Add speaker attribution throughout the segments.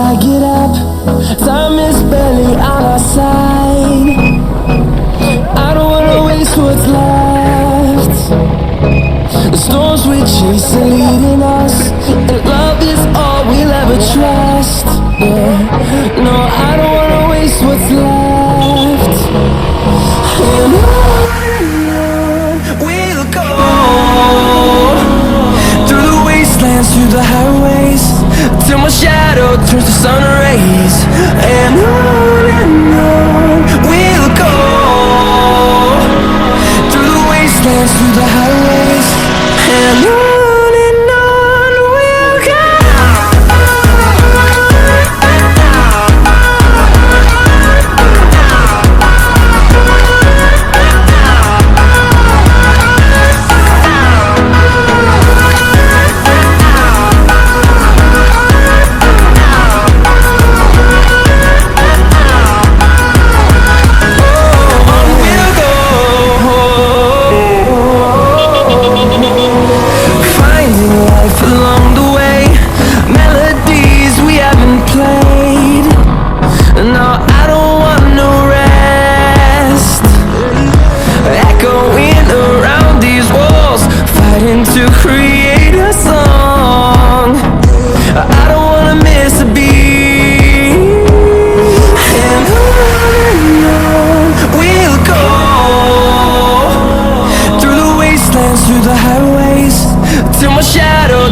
Speaker 1: I get up, time is barely on our side. I don't wanna waste what's left. The storms we chase are leading us, and love is all we'll ever trust. Yeah. No, I don't wanna waste what's left. And on we'll go, through the wastelands, through the highways, till my shadow turns to sun rays. And on we'll go, through the wastelands, through the highways, and on we'll go.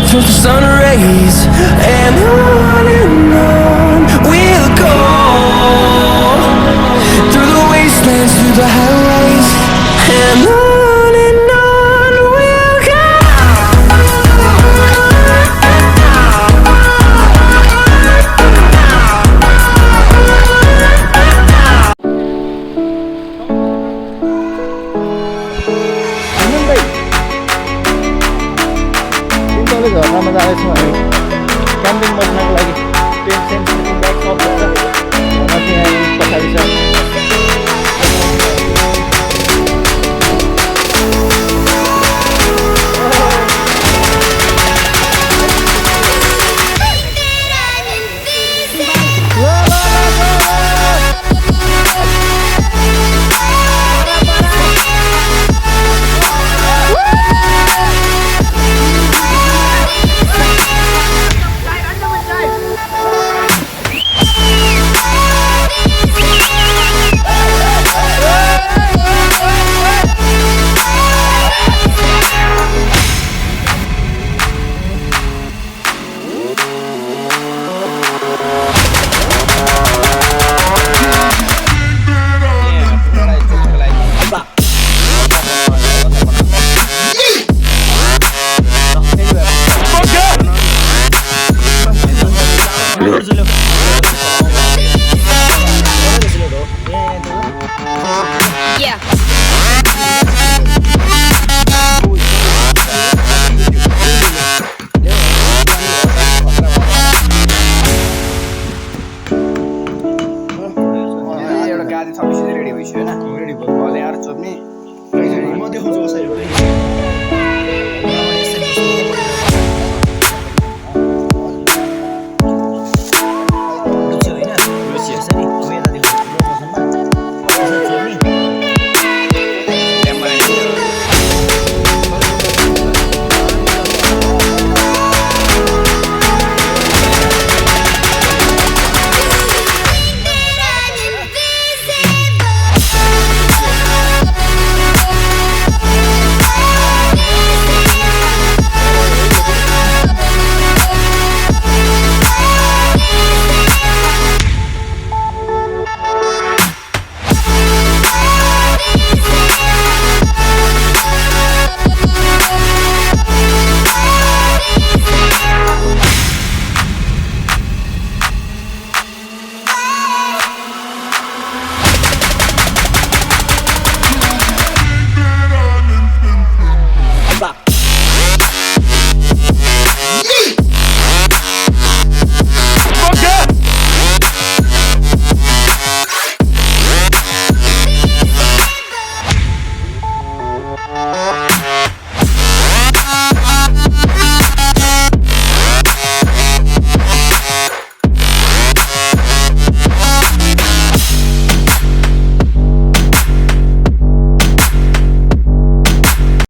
Speaker 1: Turns to sun rays, and on we'll go, through the wastelands, through the highways, and on we'll go.
Speaker 2: झर्नामा जाँदैछौँ हामी camping बस्नको लागि tent saint sleeping bag सब छ झर्ना चाहिँ यहाँ पछाडि छ
Speaker 3: गाडी थपिसकेर रेडी भइसक्यो होइन रेडी भयो ल्याएर चोप्ने म देखाउँछु कसरी